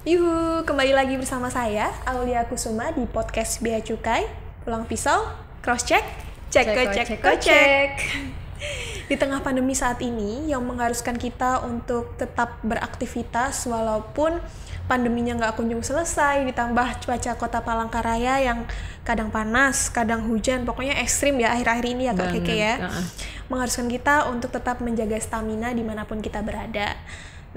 Yuhu, kembali lagi bersama saya, Aulia Kusuma di podcast Bea Cukai, Pulang Pisau, Cross Check, Cek. Di tengah pandemi saat ini yang mengharuskan kita untuk tetap beraktivitas walaupun pandeminya nggak kunjung selesai, ditambah cuaca kota Palangkaraya yang kadang panas, kadang hujan, pokoknya ekstrim ya akhir-akhir ini ya Kak Keke ya. Mengharuskan kita untuk tetap menjaga stamina dimanapun kita berada.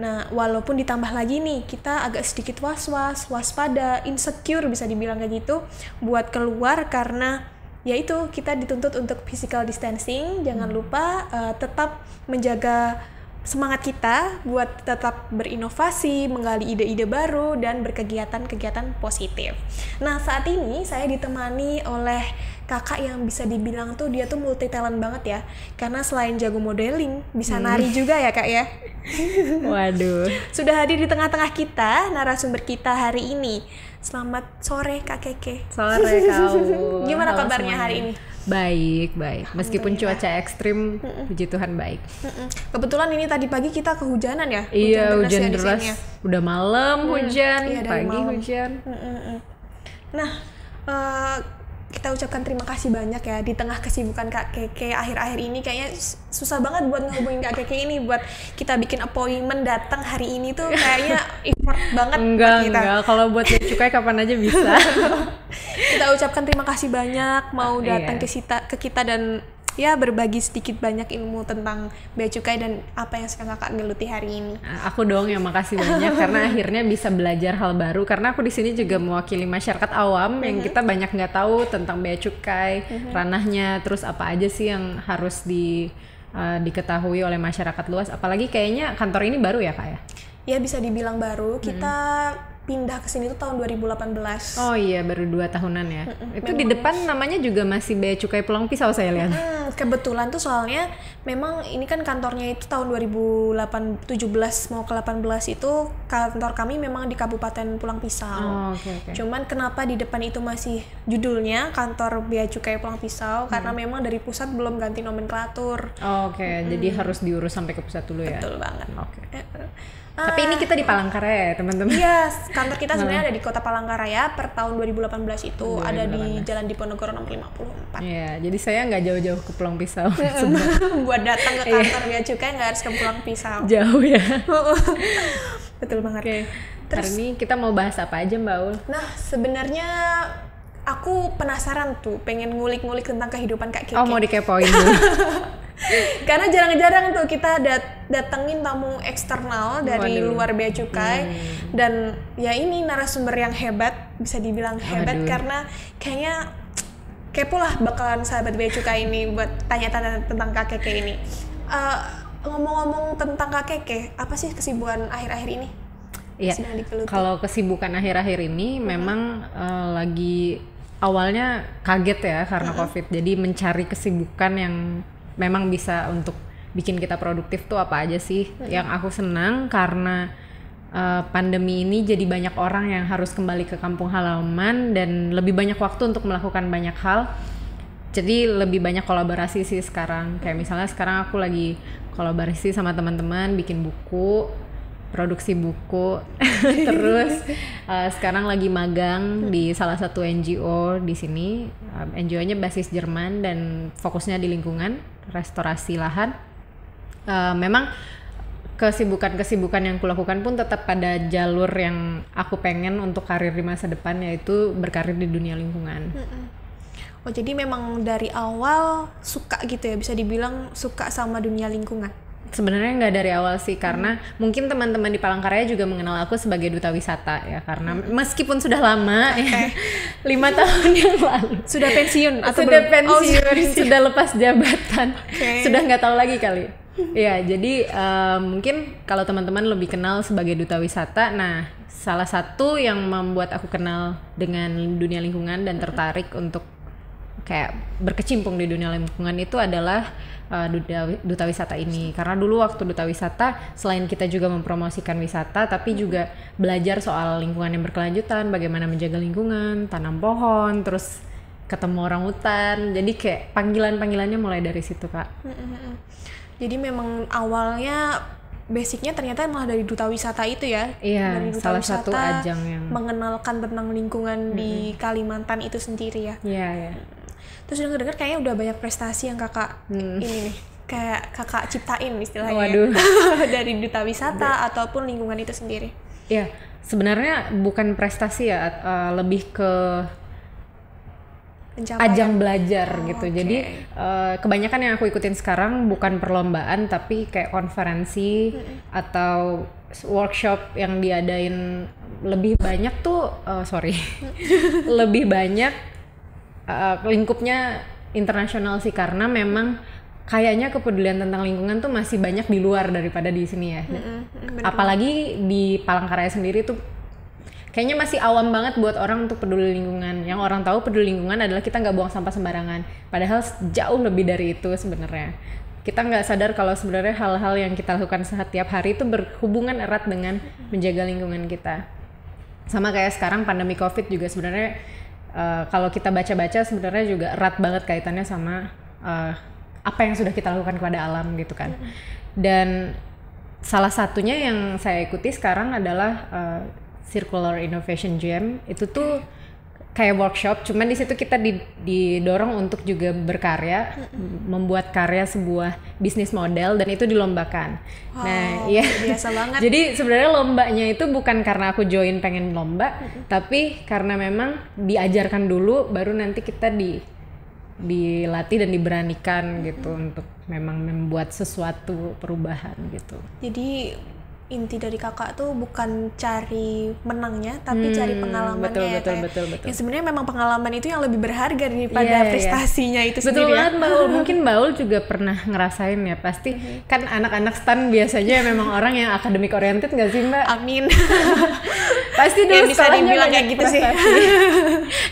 Nah, walaupun ditambah lagi nih, kita agak sedikit was-was, waspada, insecure bisa dibilang kayak gitu, buat keluar karena yaitu kita dituntut untuk physical distancing. Jangan lupa tetap menjaga semangat kita buat tetap berinovasi, menggali ide-ide baru, dan berkegiatan-kegiatan positif. Nah, saat ini saya ditemani oleh kakak yang bisa dibilang tuh dia tuh multi talent banget ya, karena selain jago modeling, bisa nari juga ya kak ya. Waduh. Sudah hadir di tengah-tengah kita narasumber kita hari ini. Selamat sore Kak Keke. Sore kau. Gimana Halo kabarnya semuanya. hari ini? Baik. Meskipun cuaca ekstrim, puji Tuhan baik. Kebetulan ini tadi pagi kita kehujanan ya. Iya, hujan ya di deras. sini ya. Udah malam hujan, Iya, dari pagi malam. hujan. Nah, kita ucapkan terima kasih banyak ya di tengah kesibukan Kak Keke akhir-akhir ini. Kayaknya susah banget buat ngehubungin Kak Keke ini, buat kita bikin appointment datang hari ini tuh kayaknya effort banget buat kita. Enggak. Kalau buat Bea Cukai kapan aja bisa. Kita ucapkan terima kasih banyak mau datang ke kita dan ya berbagi sedikit banyak ilmu tentang Bea Cukai dan apa yang sedang kakak geluti hari ini. Aku dong yang makasih banyak karena akhirnya bisa belajar hal baru, karena aku di sini juga mewakili masyarakat awam yang kita banyak nggak tahu tentang Bea Cukai, ranahnya, terus apa aja sih yang harus diketahui oleh masyarakat luas. Apalagi kayaknya kantor ini baru ya kak ya? Ya bisa dibilang baru. Kita pindah ke sini tuh tahun 2018. Oh iya, baru 2 tahunan ya. Itu di depan namanya juga masih Bea Cukai Pulang Pisau saya lihat. Kebetulan tuh soalnya memang ini kan kantornya itu tahun 2017 mau ke 18 itu kantor kami memang di Kabupaten Pulang Pisau. Okay. Cuman kenapa di depan itu masih judulnya kantor Bea Cukai Pulang Pisau karena memang dari pusat belum ganti nomenklatur. Oke. Jadi harus diurus sampai ke pusat dulu ya. Betul banget. Oke. Tapi ini kita di Palangkaraya ya teman-teman. Iya, kantor kita sebenarnya ada di Kota Palangkaraya per tahun 2018 itu ada di Jalan Diponegoro nomor 54. Iya, jadi saya nggak jauh-jauh ke Pulang Pisau. Buat datang ke kantor Bea Cukai nggak harus ke Pulang Pisau. Jauh ya. Betul banget. Oke. Hari ini kita mau bahas apa aja Mbak Ul? Nah, sebenarnya aku penasaran tuh, pengen ngulik-ngulik tentang kehidupan Kak Keke. Oh, mau dikepoin dulu. Karena jarang-jarang tuh kita datengin tamu eksternal dari luar Bea Cukai dan ya ini narasumber yang hebat, bisa dibilang hebat karena kayaknya kepo lah bakalan sahabat Bea Cukai ini buat tanya-tanya tentang Kak Keke ini. Ngomong-ngomong tentang Kak Keke, apa sih kesibukan akhir-akhir ini? Iya. Kalau kesibukan akhir-akhir ini memang lagi awalnya kaget ya karena COVID. Jadi mencari kesibukan yang memang bisa untuk bikin kita produktif tuh apa aja sih. Yang aku senang karena pandemi ini jadi banyak orang yang harus kembali ke kampung halaman dan lebih banyak waktu untuk melakukan banyak hal. Jadi lebih banyak kolaborasi sih sekarang. Kayak misalnya sekarang aku lagi kolaborasi sama teman-teman bikin buku, produksi buku. Terus sekarang lagi magang di salah satu NGO di sini. NGO-nya basis Jerman dan fokusnya di lingkungan, restorasi lahan. Memang kesibukan-kesibukan yang kulakukan pun tetap pada jalur yang aku pengen untuk karir di masa depan, yaitu berkarir di dunia lingkungan. Oh, jadi memang dari awal suka gitu ya, bisa dibilang suka sama dunia lingkungan? Sebenarnya nggak dari awal sih, karena mungkin teman-teman di Palangkaraya juga mengenal aku sebagai duta wisata ya, karena meskipun sudah lama ya, 5 tahun yang lalu sudah pensiun atau sudah belum? pensiun, sudah lepas jabatan, sudah nggak tahu lagi kali ya. Jadi mungkin kalau teman-teman lebih kenal sebagai duta wisata. Nah, salah satu yang membuat aku kenal dengan dunia lingkungan dan tertarik untuk kayak berkecimpung di dunia lingkungan itu adalah duta wisata ini. Karena dulu waktu duta wisata, selain kita juga mempromosikan wisata, tapi juga belajar soal lingkungan yang berkelanjutan, bagaimana menjaga lingkungan, tanam pohon, terus ketemu orang hutan. Jadi kayak panggilannya mulai dari situ, Kak. Jadi memang awalnya basicnya ternyata malah dari duta wisata itu ya. Iya, dari duta salah wisata satu ajang yang mengenalkan tentang lingkungan di Kalimantan itu sendiri ya. Iya. Terus dengar kayaknya udah banyak prestasi yang kakak ini nih, kayak kakak ciptain istilahnya. Waduh. Dari duta wisata ataupun lingkungan itu sendiri. Iya, sebenarnya bukan prestasi ya, lebih ke ajang belajar gitu. Okay. Jadi kebanyakan yang aku ikutin sekarang bukan perlombaan tapi kayak konferensi atau workshop yang diadain lebih banyak tuh lebih banyak lingkupnya internasional sih, karena memang kayaknya kepedulian tentang lingkungan tuh masih banyak di luar daripada di sini ya. Apalagi di Palangkaraya sendiri tuh kayaknya masih awam banget buat orang untuk peduli lingkungan. Yang orang tahu peduli lingkungan adalah kita nggak buang sampah sembarangan. Padahal jauh lebih dari itu sebenarnya. Kita nggak sadar kalau sebenarnya hal-hal yang kita lakukan setiap hari itu berhubungan erat dengan menjaga lingkungan kita. Sama kayak sekarang pandemi COVID juga sebenarnya kalau kita baca-baca sebenarnya juga erat banget kaitannya sama apa yang sudah kita lakukan kepada alam gitu kan. Dan salah satunya yang saya ikuti sekarang adalah Circular Innovation Jam. Itu tuh kayak workshop, cuman di situ kita didorong untuk juga berkarya, membuat karya sebuah bisnis model, dan itu dilombakan. Wow, nah, iya. Biasa banget. Jadi sebenarnya lombanya itu bukan karena aku join pengen lomba, tapi karena memang diajarkan dulu, baru nanti kita dilatih dan diberanikan gitu untuk memang membuat sesuatu perubahan gitu. Jadi inti dari kakak tuh bukan cari menangnya, tapi cari pengalamannya. Betul. Yang sebenarnya memang pengalaman itu yang lebih berharga daripada prestasinya itu betul sendiri. Betul banget, Mbak. Mungkin Mbak Ul juga pernah ngerasain ya, pasti kan anak-anak STAN biasanya memang orang yang akademik oriented nggak sih, Mbak? Amin. Pasti dulu ya, bisa dibilang kayak gitu sih.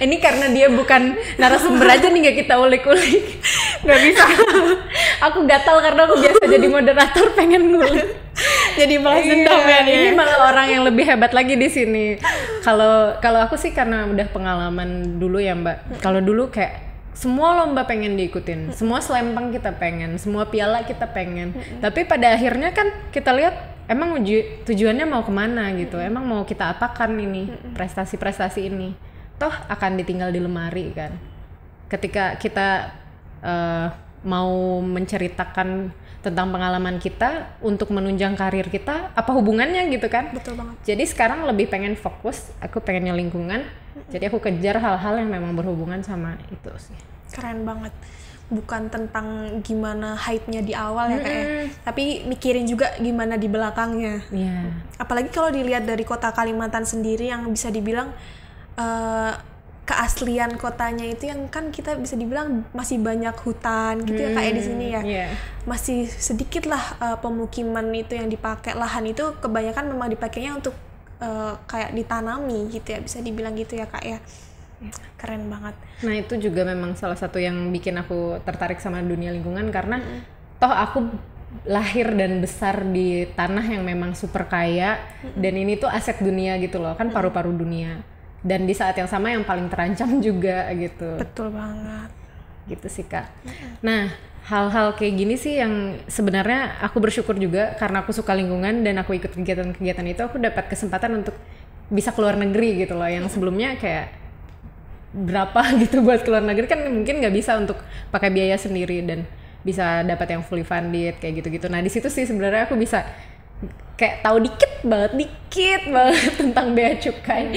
Ini karena dia bukan narasumber aja nih, nggak kita ulik-ulik. Nggak bisa. Aku gatal karena aku biasa jadi moderator, pengen ngulik. Jadi balas dendam ya. Ini malah orang yang lebih hebat lagi di sini. Kalau aku sih karena udah pengalaman dulu ya, Mbak. Kalau dulu kayak semua lomba pengen diikutin, semua selempang kita pengen, semua piala kita pengen. Tapi pada akhirnya kan kita lihat emang tujuannya mau kemana gitu. Emang mau kita apakan ini prestasi-prestasi ini. Toh akan ditinggal di lemari kan. Ketika kita mau menceritakan tentang pengalaman kita untuk menunjang karir kita, apa hubungannya gitu kan? Betul banget. Jadi sekarang lebih pengen fokus, aku pengennya lingkungan, jadi aku kejar hal-hal yang memang berhubungan sama itu sih. Keren banget. Bukan tentang gimana hype-nya di awal ya kayak, tapi mikirin juga gimana di belakangnya. Iya. Apalagi kalau dilihat dari kota Kalimantan sendiri yang bisa dibilang keaslian kotanya itu yang kan kita bisa dibilang masih banyak hutan gitu ya kayak di sini ya. Masih sedikit lah pemukiman itu yang dipakai, lahan itu kebanyakan memang dipakainya untuk kayak ditanami gitu ya, bisa dibilang gitu ya Kak ya. Keren banget. Nah itu juga memang salah satu yang bikin aku tertarik sama dunia lingkungan karena toh aku lahir dan besar di tanah yang memang super kaya dan ini tuh aset dunia gitu loh, kan paru-paru dunia. Dan di saat yang sama yang paling terancam juga gitu. Betul banget. Gitu sih Kak. Nah hal-hal kayak gini sih yang sebenarnya aku bersyukur juga karena aku suka lingkungan dan aku ikut kegiatan-kegiatan itu, aku dapat kesempatan untuk bisa keluar negeri gitu loh, yang sebelumnya kayak berapa gitu buat keluar negeri kan mungkin nggak bisa untuk pakai biaya sendiri dan bisa dapat yang fully funded kayak gitu-gitu. Nah di situ sih sebenarnya aku bisa kayak tahu dikit banget tentang bea cukai,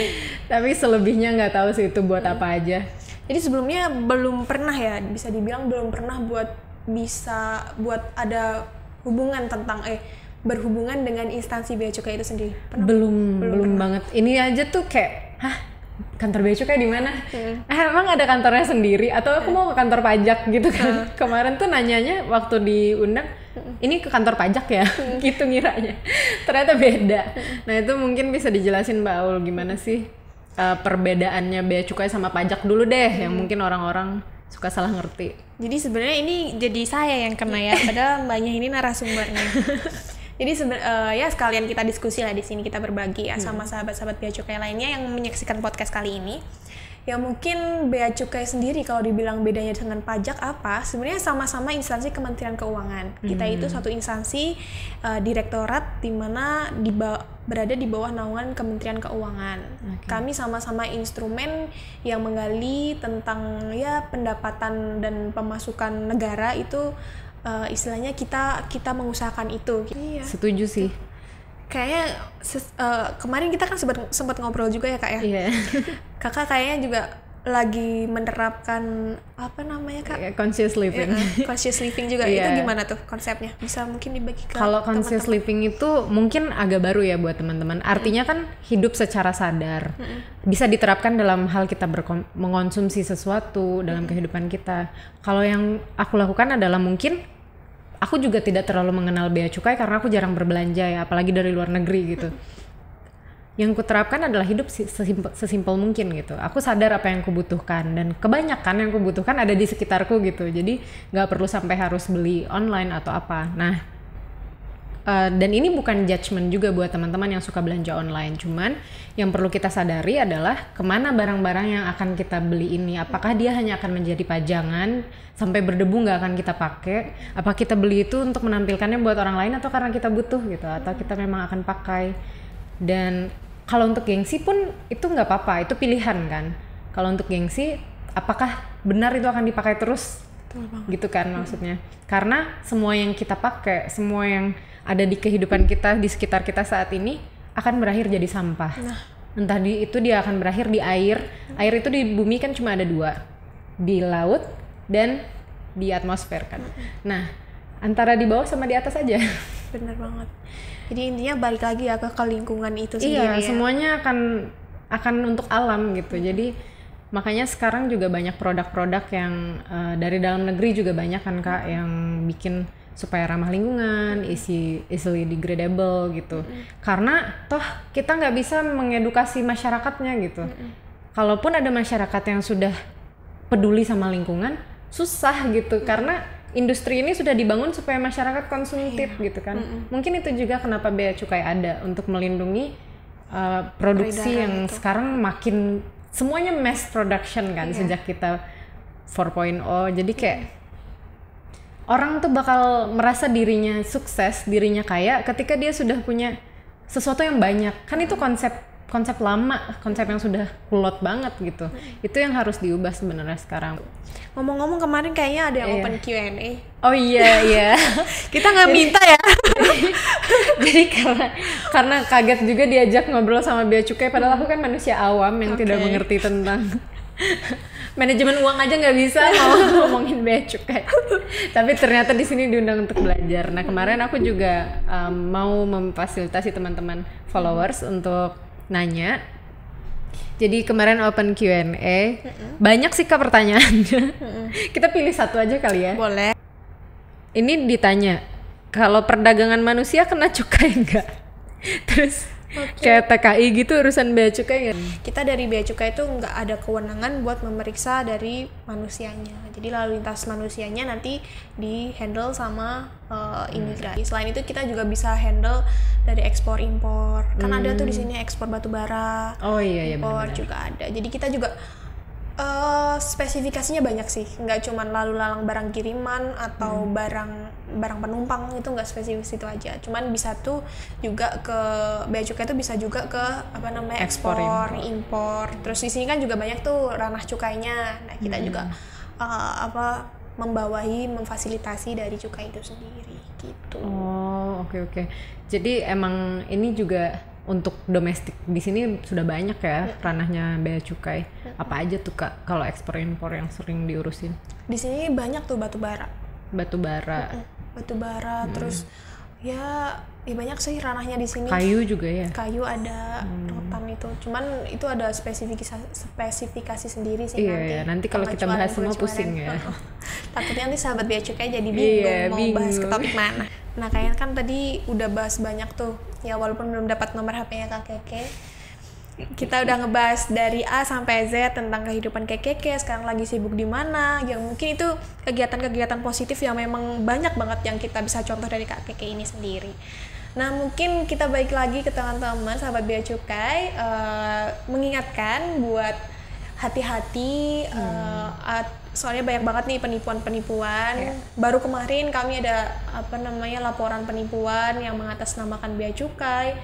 tapi selebihnya nggak tahu sih itu buat apa aja. Jadi sebelumnya belum pernah ya, bisa dibilang belum pernah buat ada hubungan tentang berhubungan dengan instansi bea cukai itu sendiri. Belum banget. Ini aja tuh kayak kantor bea cukai di mana? Emang ada kantornya sendiri atau aku mau ke kantor pajak gitu kan? Kemarin tuh nanyanya waktu diundang, ini ke kantor pajak ya? Gitu ngiranya. Ternyata beda. Nah itu mungkin bisa dijelasin Mbak Aul gimana sih perbedaannya bea cukai sama pajak dulu deh, yang mungkin orang-orang suka salah ngerti. Jadi sebenarnya ini jadi saya yang kena ya, padahal Mbaknya ini narasumbernya. Jadi ya sekalian kita diskusi lah di sini, kita berbagi ya sama sahabat-sahabat bea cukai lainnya yang menyaksikan podcast kali ini. Ya mungkin Bea Cukai sendiri kalau dibilang bedanya dengan pajak apa, sebenarnya sama-sama instansi Kementerian Keuangan. Kita itu satu instansi direktorat di mana berada di bawah naungan Kementerian Keuangan. Kami sama-sama instrumen yang menggali tentang ya pendapatan dan pemasukan negara itu, istilahnya kita mengusahakan itu. Iya. Setuju sih. Kayaknya kemarin kita kan sempat ngobrol juga ya Kak ya. Iya. Kakak kayaknya juga lagi menerapkan apa namanya Kak? Conscious living. Conscious living juga. Itu gimana tuh konsepnya? Bisa mungkin dibagi ke Kalau conscious living itu mungkin agak baru ya buat teman-teman. Artinya kan hidup secara sadar. Bisa diterapkan dalam hal kita mengonsumsi sesuatu dalam kehidupan kita. Kalau yang aku lakukan adalah mungkin aku juga tidak terlalu mengenal bea cukai karena aku jarang berbelanja ya, apalagi dari luar negeri gitu. Yang kuterapkan adalah hidup sesimpel mungkin gitu. Aku sadar apa yang kubutuhkan dan kebanyakan yang kubutuhkan ada di sekitarku gitu. Jadi nggak perlu sampai harus beli online atau apa. Nah, dan ini bukan judgement juga buat teman-teman yang suka belanja online. Cuman yang perlu kita sadari adalah kemana barang-barang yang akan kita beli ini. Apakah dia hanya akan menjadi pajangan sampai berdebu nggak akan kita pakai? Apa kita beli itu untuk menampilkannya buat orang lain atau karena kita butuh gitu? Atau kita memang akan pakai? Dan kalau untuk gengsi pun itu nggak apa-apa, itu pilihan kan. Kalau untuk gengsi, apakah benar itu akan dipakai terus? Gitu kan maksudnya. Karena semua yang kita pakai, semua yang ada di kehidupan kita, di sekitar kita saat ini akan berakhir jadi sampah. Entah itu dia akan berakhir di air. Air itu di bumi kan cuma ada 2, di laut dan di atmosfer kan. Nah, antara di bawah sama di atas aja. Bener banget. Jadi intinya balik lagi ya ke lingkungan itu sendiri. Iya, semuanya akan untuk alam gitu. Jadi makanya sekarang juga banyak produk-produk yang dari dalam negeri juga banyak kan Kak yang bikin supaya ramah lingkungan, easily degradable gitu. Karena toh kita nggak bisa mengedukasi masyarakatnya gitu. Kalaupun ada masyarakat yang sudah peduli sama lingkungan, susah gitu karena industri ini sudah dibangun supaya masyarakat konsumtif gitu kan. Mungkin itu juga kenapa bea cukai ada untuk melindungi produksi yang sekarang makin semuanya mass production kan sejak kita 4.0. Jadi kayak orang tuh bakal merasa dirinya sukses, dirinya kaya ketika dia sudah punya sesuatu yang banyak. Kan itu konsep lama, konsep yang sudah kulot banget gitu. Itu yang harus diubah sebenarnya sekarang. Ngomong-ngomong kemarin kayaknya ada yang open Q&A. Oh iya. Kita nggak minta ya. Jadi karena kaget juga diajak ngobrol sama bea cukai, padahal aku kan manusia awam yang tidak mengerti tentang manajemen uang aja nggak bisa mau ngomongin bea cukai. Tapi ternyata di sini diundang untuk belajar. Nah kemarin aku juga mau memfasilitasi teman-teman followers untuk nanya. Jadi kemarin open Q&A, banyak sih Kak pertanyaannya. Kita pilih satu aja kali ya. Boleh. Ini ditanya, kalau perdagangan manusia kena cukai nggak? Terus kayak TKI gitu urusan bea cukai nggak? Kita dari bea cukai itu nggak ada kewenangan buat memeriksa dari manusianya. Jadi lalu lintas manusianya nanti di handle sama imigrasi. Selain itu kita juga bisa handle dari ekspor impor. Kan ada tuh di sini ekspor batu bara. Oh iya impor benar. juga ada. Jadi kita juga spesifikasinya banyak sih, nggak cuma lalu lalang barang kiriman atau barang penumpang, itu nggak spesifik itu aja. Cuman bisa tuh juga ke bea cukai itu bisa juga ke apa namanya ekspor impor. Terus di sini kan juga banyak tuh ranah cukainya. Nah kita juga memfasilitasi dari cukai itu sendiri gitu. Oh oke. Jadi emang ini juga untuk domestik di sini sudah banyak ya ranahnya bea cukai. Apa aja tuh Kak kalau ekspor impor yang sering diurusin? Di sini banyak tuh batu bara. Terus ya banyak sih ranahnya di sini. Kayu juga ya. Kayu ada, rotan itu. Cuman itu ada spesifikasi sendiri sih nanti. Iya, nanti kalau kita bahas semua pusing ya. Takutnya nanti sahabat bea cukai jadi bingung bahas ke topik mana. Nah, kayaknya kan tadi udah bahas banyak tuh. Ya walaupun belum dapat nomor HP-nya Kak Keke. Kita udah ngebahas dari A sampai Z tentang kehidupan Keke, sekarang lagi sibuk di mana. Yang mungkin itu kegiatan-kegiatan positif yang memang banyak banget yang kita bisa contoh dari Kak Keke ini sendiri. Nah, mungkin kita balik lagi ke teman-teman sahabat bea cukai, mengingatkan buat hati-hati, soalnya banyak banget nih penipuan-penipuan. Baru kemarin kami ada laporan penipuan yang mengatasnamakan bea cukai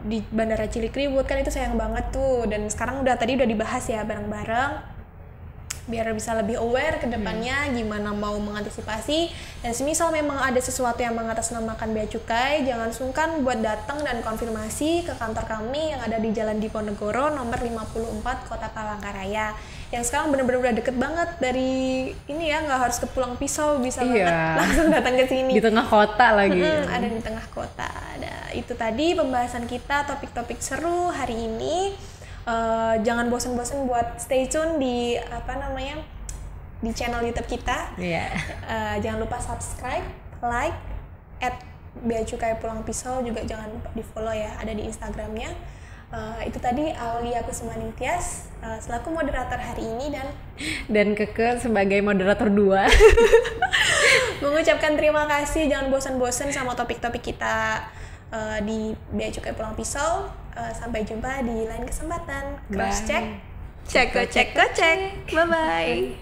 di Bandara Cilikriwut, kan itu sayang banget tuh. Dan sekarang udah dibahas ya bareng-bareng biar bisa lebih aware ke depannya gimana mau mengantisipasi. Dan semisal memang ada sesuatu yang mengatasnamakan bea cukai, jangan sungkan buat datang dan konfirmasi ke kantor kami yang ada di Jalan Diponegoro nomor 54 Kota Palangkaraya, yang sekarang bener-bener udah deket banget dari ini ya, nggak harus ke Pulang Pisau, bisa banget langsung datang ke sini. Di tengah kota lagi. Ada di tengah kota. Itu tadi pembahasan kita, topik-topik seru hari ini. Jangan bosan-bosan buat stay tune di di channel YouTube kita. Jangan lupa subscribe, like, @bea cukai Pulang Pisau juga jangan lupa di follow ya, ada di Instagramnya. Itu tadi Aulia Kusuma Ningtyas selaku moderator hari ini dan Keke sebagai moderator 2 mengucapkan terima kasih. Jangan bosan-bosan sama topik-topik kita di Bea Cukai Pulang Pisau. Sampai jumpa di lain kesempatan. Cross check, cek. Bye bye.